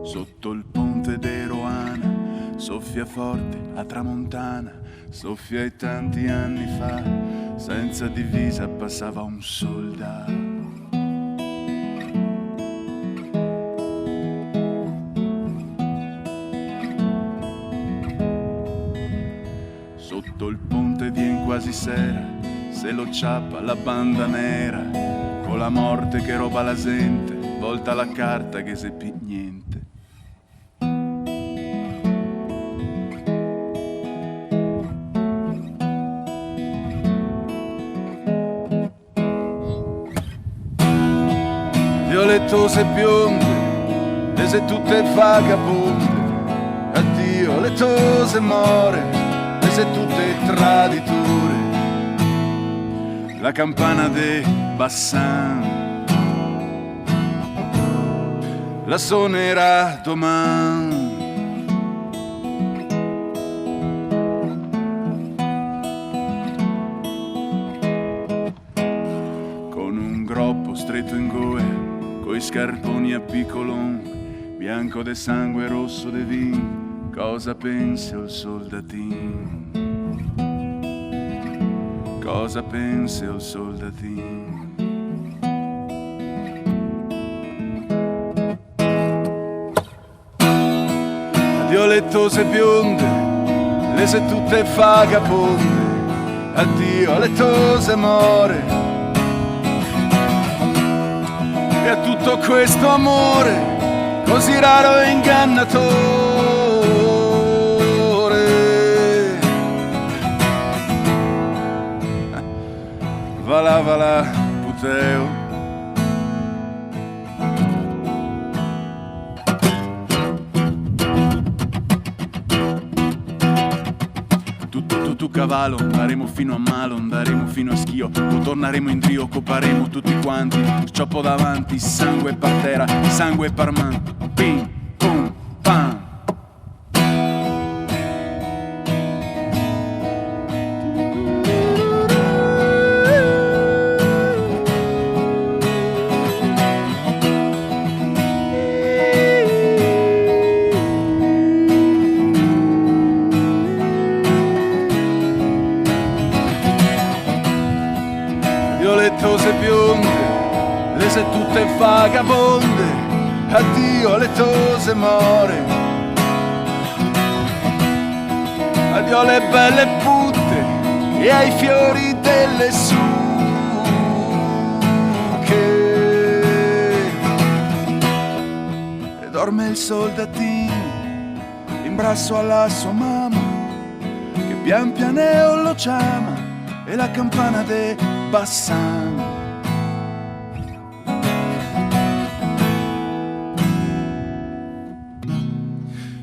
Sotto il ponte de Roana soffia forte a tramontana, soffia e tanti anni fa senza divisa passava un soldato. Sotto il ponte vien quasi sera, se lo ciappa la banda nera, con la morte che roba la gente, volta la carta che seppi niente. Violettose bionde, rese tutte vagabonde, addio lettose more, rese tutte traditure. La campana de Bassan la suonerà domani. Con un groppo stretto in goe, coi scarponi a piccolon, bianco de sangue, rosso de vin, cosa pensi al soldatin? Cosa pensi al soldatin? Addio lettose bionde, lese tutte vagabonde, addio lettose more. E a tutto questo amore così raro e ingannatore, va là, puteo. Tu cavallo, andremo fino a Malo, andremo fino a Schio, o torneremo in trio, coparemo tutti quanti, scioppo davanti, sangue per terra, sangue per man, ping, pum, pam. Violettose bionde, lese tutte vagabonde, addio lettose more. Addio le belle putte e ai fiori delle suche. E dorme il soldatino in braccio alla sua mamma, che pian pianeo lo chiama, e la campana de Bassan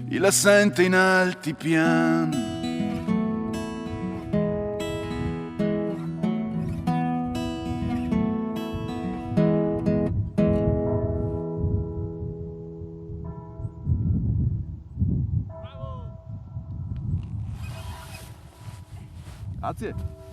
e la sente in alti piani. Grazie.